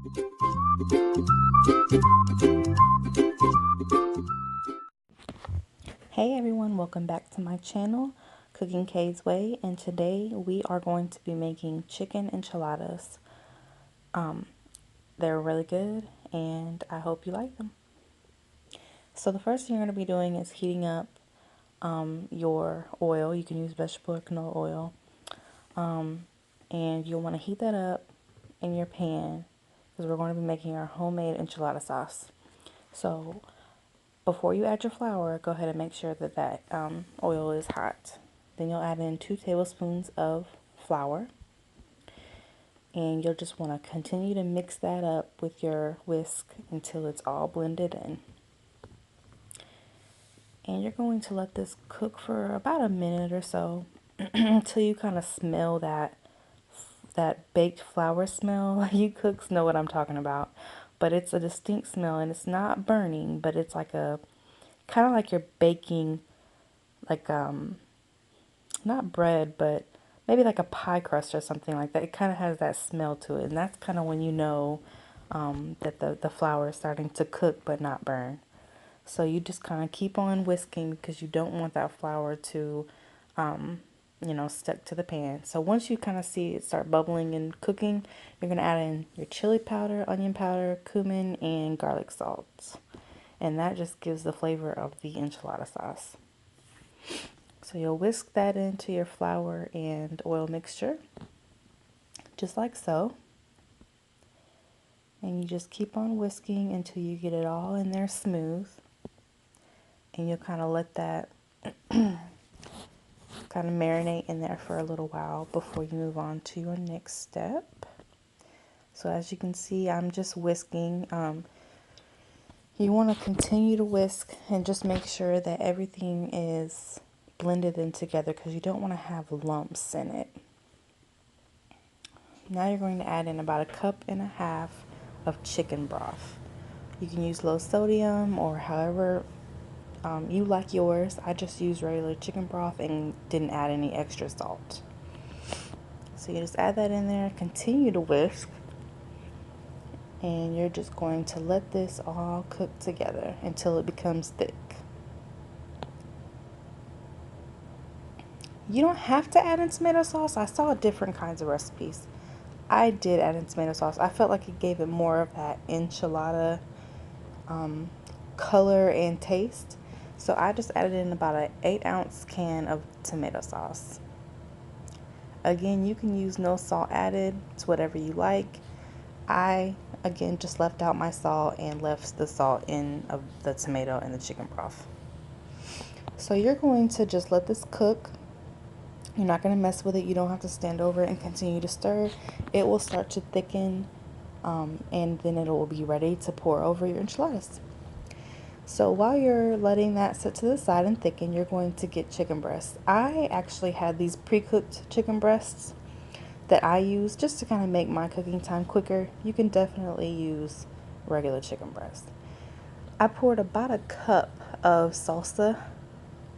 Hey everyone, welcome back to my channel, Cooking Kay's Way, and today we are going to be making chicken enchiladas. They're really good and I hope you like them. So the first thing you're going to be doing is heating up your oil. You can use vegetable or canola oil. And you'll want to heat that up in your pan because we're going to be making our homemade enchilada sauce. So before you add your flour, go ahead and make sure that oil is hot. Then you'll add in 2 tablespoons of flour. And you'll just want to continue to mix that up with your whisk until it's all blended in. And you're going to let this cook for about a minute or so until you kind of smell that baked flour smell. You cooks know what I'm talking about. But it's a distinct smell and it's not burning, but it's like a kind of like you're baking like not bread, but maybe like a pie crust or something like that. It kind of has that smell to it, and that's kind of when you know that the flour is starting to cook but not burn. So you just kind of keep on whisking because you don't want that flour to, stick to the pan. So once you kind of see it start bubbling and cooking, you're going to add in your chili powder, onion powder, cumin, and garlic salt. And that just gives the flavor of the enchilada sauce. So you'll whisk that into your flour and oil mixture, just like so. And you just keep on whisking until you get it all in there smooth. And you'll kind of let that kind of marinate in there for a little while before you move on to your next step. So as you can see, I'm just whisking. You want to continue to whisk and just make sure that everything is blended in together because you don't want to have lumps in it. Now you're going to add in about 1.5 cups of chicken broth. You can use low sodium or however you like yours. I just used regular chicken broth and didn't add any extra salt. So you just add that in there, continue to whisk, and you're just going to let this all cook together until it becomes thick. You don't have to add in tomato sauce. I saw different kinds of recipes. I did add in tomato sauce. I felt like it gave it more of that enchilada color and taste. So I just added in about an 8-ounce can of tomato sauce. Again, you can use no salt added. It's whatever you like. I, again, just left out my salt and left the salt in of the tomato and the chicken broth. So you're going to just let this cook. You're not going to mess with it. You don't have to stand over it and continue to stir. It will start to thicken, and then it will be ready to pour over your enchiladas. So while you're letting that sit to the side and thicken, you're going to get chicken breasts. I actually had these pre-cooked chicken breasts that I use just to kind of make my cooking time quicker. You can definitely use regular chicken breasts. I poured about 1 cup of salsa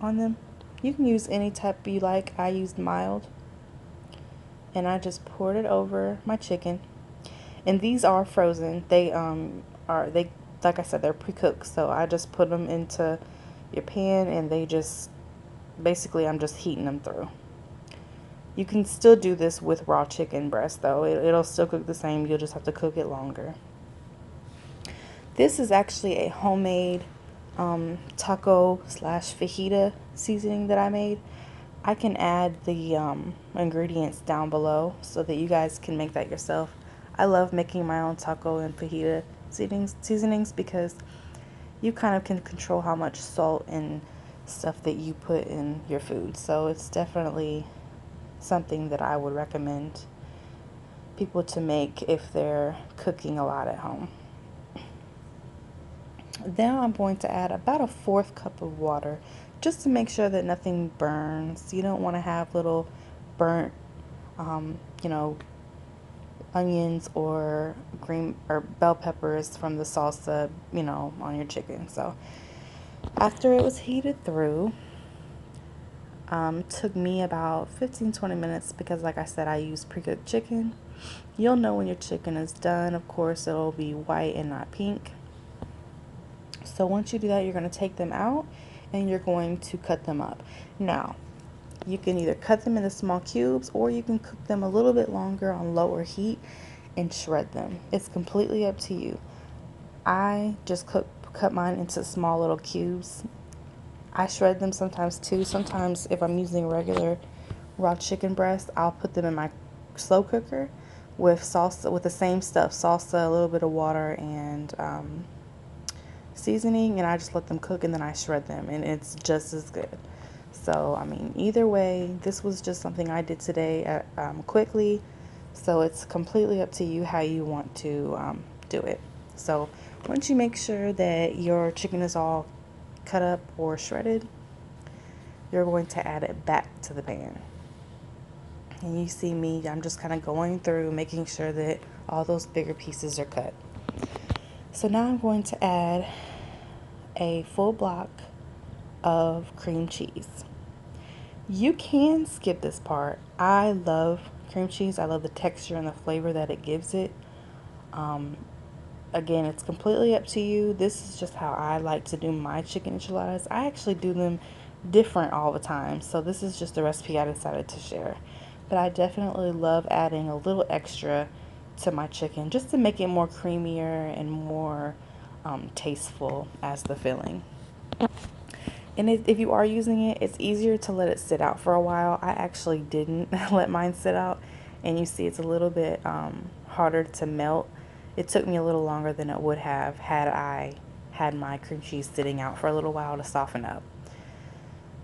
on them. You can use any type you like. I used mild. And I just poured it over my chicken. And these are frozen. They like I said, they're pre-cooked. So I just put them into your pan and they just basically I'm just heating them through. You can still do this with raw chicken breast though. It'll still cook the same. You'll just have to cook it longer. This is actually a homemade taco / fajita seasoning that I made. I can add the ingredients down below so that you guys can make that yourself. I love making my own taco and fajita seasonings because you kind of can control how much salt and stuff that you put in your food. So it's definitely something that I would recommend people to make if they're cooking a lot at home. Then I'm going to add about 1/4 cup of water just to make sure that nothing burns. You don't want to have little burnt, onions or green or bell peppers from the salsa, on your chicken. So after it was heated through, took me about 15-20 minutes because like I said, I used pre-cooked chicken. You'll know when your chicken is done. Of course, it'll be white and not pink. So once you do that, you're going to take them out and you're going to cut them up. Now, you can either cut them into small cubes or you can cook them a little bit longer on lower heat and shred them. It's completely up to you. I just cut mine into small little cubes. I shred them sometimes too. Sometimes if I'm using regular raw chicken breast, I'll put them in my slow cooker with salsa, with the same stuff, salsa, a little bit of water, and seasoning, and I just let them cook and then I shred them, and it's just as good. So I mean, either way, this was just something I did today quickly, so it's completely up to you how you want to do it. So once you make sure that your chicken is all cut up or shredded, you're going to add it back to the pan. And you see me, I'm just kind of going through making sure that all those bigger pieces are cut. So now I'm going to add a full block of cream cheese. You can skip this part. I love cream cheese. I love the texture and the flavor that it gives it. Again, it's completely up to you. This is just how I like to do my chicken enchiladas. I actually do them different all the time, so this is just a recipe I decided to share. But I definitely love adding a little extra to my chicken just to make it more creamier and more tasteful as the filling. And if you are using it, it's easier to let it sit out for a while. I actually didn't let mine sit out, and you see it's a little bit harder to melt. It took me a little longer than it would have had I had my cream cheese sitting out for a little while to soften up.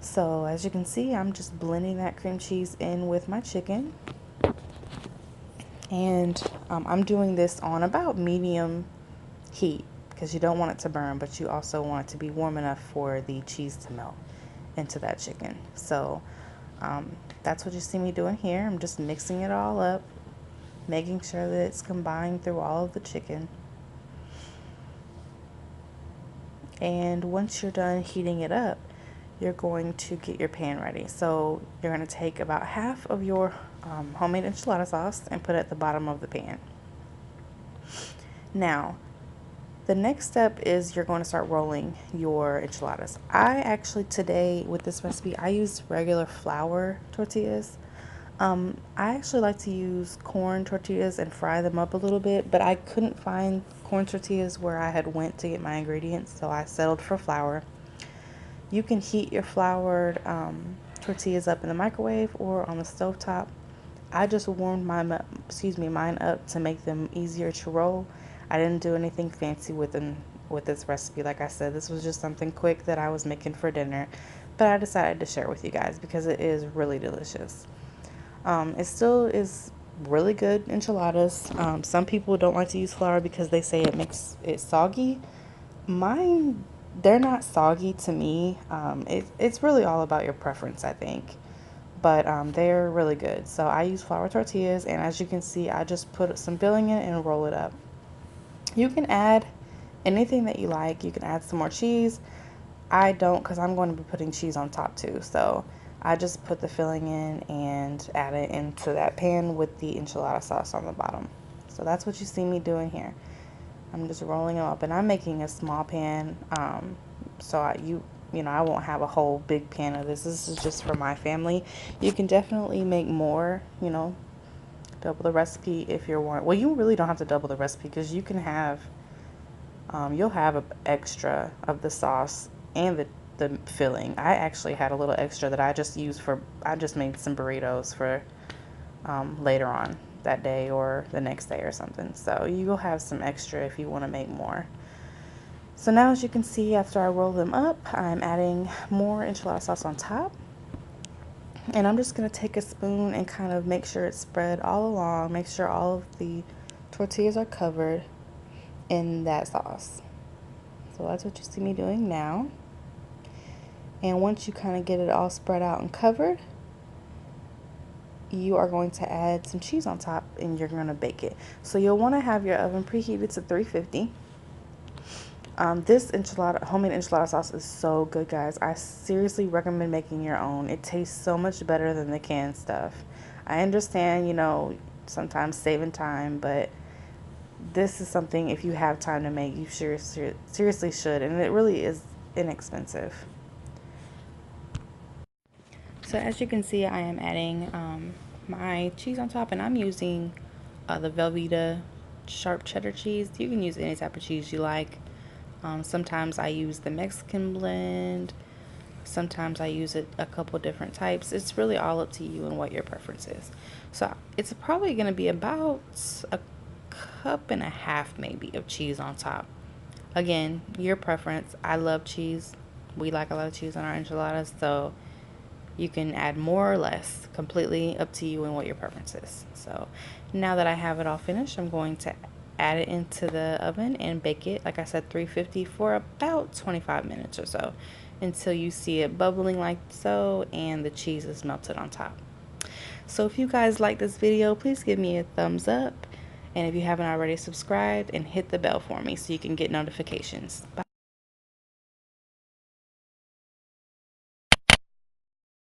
So as you can see, I'm just blending that cream cheese in with my chicken. And I'm doing this on about medium heat because you don't want it to burn, but you also want it to be warm enough for the cheese to melt into that chicken. So that's what you see me doing here. I'm just mixing it all up, making sure that it's combined through all of the chicken. And once you're done heating it up, you're going to get your pan ready. So you're going to take about half of your homemade enchilada sauce and put it at the bottom of the pan. Now, the next step is you're going to start rolling your enchiladas. I actually today with this recipe, I used regular flour tortillas. I actually like to use corn tortillas and fry them up a little bit, but I couldn't find corn tortillas where I had went to get my ingredients, so I settled for flour. You can heat your floured tortillas up in the microwave or on the stovetop. I just warmed mine up to make them easier to roll. I didn't do anything fancy with this recipe. Like I said, this was just something quick that I was making for dinner, but I decided to share with you guys because it is really delicious. It still is really good enchiladas. Some people don't like to use flour because they say it makes it soggy. Mine, they're not soggy to me. It's really all about your preference, I think. But they're really good. So I use flour tortillas, and as you can see, I just put some filling in it and roll it up. You can add anything that you like. You can add some more cheese. I don't, because I'm going to be putting cheese on top too. So I just put the filling in and add it into that pan with the enchilada sauce on the bottom. So that's what you see me doing here. I'm just rolling them up, and I'm making a small pan. So I won't have a whole big pan of this. This is just for my family. You can definitely make more, double the recipe if you're wanting. Well, you really don't have to double the recipe because you can have, you'll have an extra of the sauce and the filling. I actually had a little extra that I just made some burritos for later on that day or the next day or something. So you will have some extra if you want to make more. So now, as you can see, after I roll them up, I'm adding more enchilada sauce on top. And I'm just going to take a spoon and kind of make sure it's spread all along. Make sure all of the tortillas are covered in that sauce. So that's what you see me doing now. And once you kind of get it all spread out and covered, you are going to add some cheese on top and you're going to bake it. So you'll want to have your oven preheated to 350. This homemade enchilada sauce is so good, guys. I seriously recommend making your own. It tastes so much better than the canned stuff. I understand, sometimes saving time, but this is something, if you have time to make, you seriously should, and it really is inexpensive. So as you can see, I am adding my cheese on top, and I'm using the Velveeta sharp cheddar cheese. You can use any type of cheese you like. Sometimes I use the Mexican blend. Sometimes I use it a couple different types. It's really all up to you and what your preference is. So it's probably going to be about a cup and a half maybe of cheese on top. Again, your preference. I love cheese. We like a lot of cheese on our enchiladas, so you can add more or less, completely up to you and what your preference is. So now that I have it all finished, I'm going to add it into the oven and bake it, like I said, 350 for about 25 minutes or so, until you see it bubbling like so and the cheese is melted on top. So if you guys like this video, please give me a thumbs up, and if you haven't already, subscribed and hit the bell for me so you can get notifications. Bye.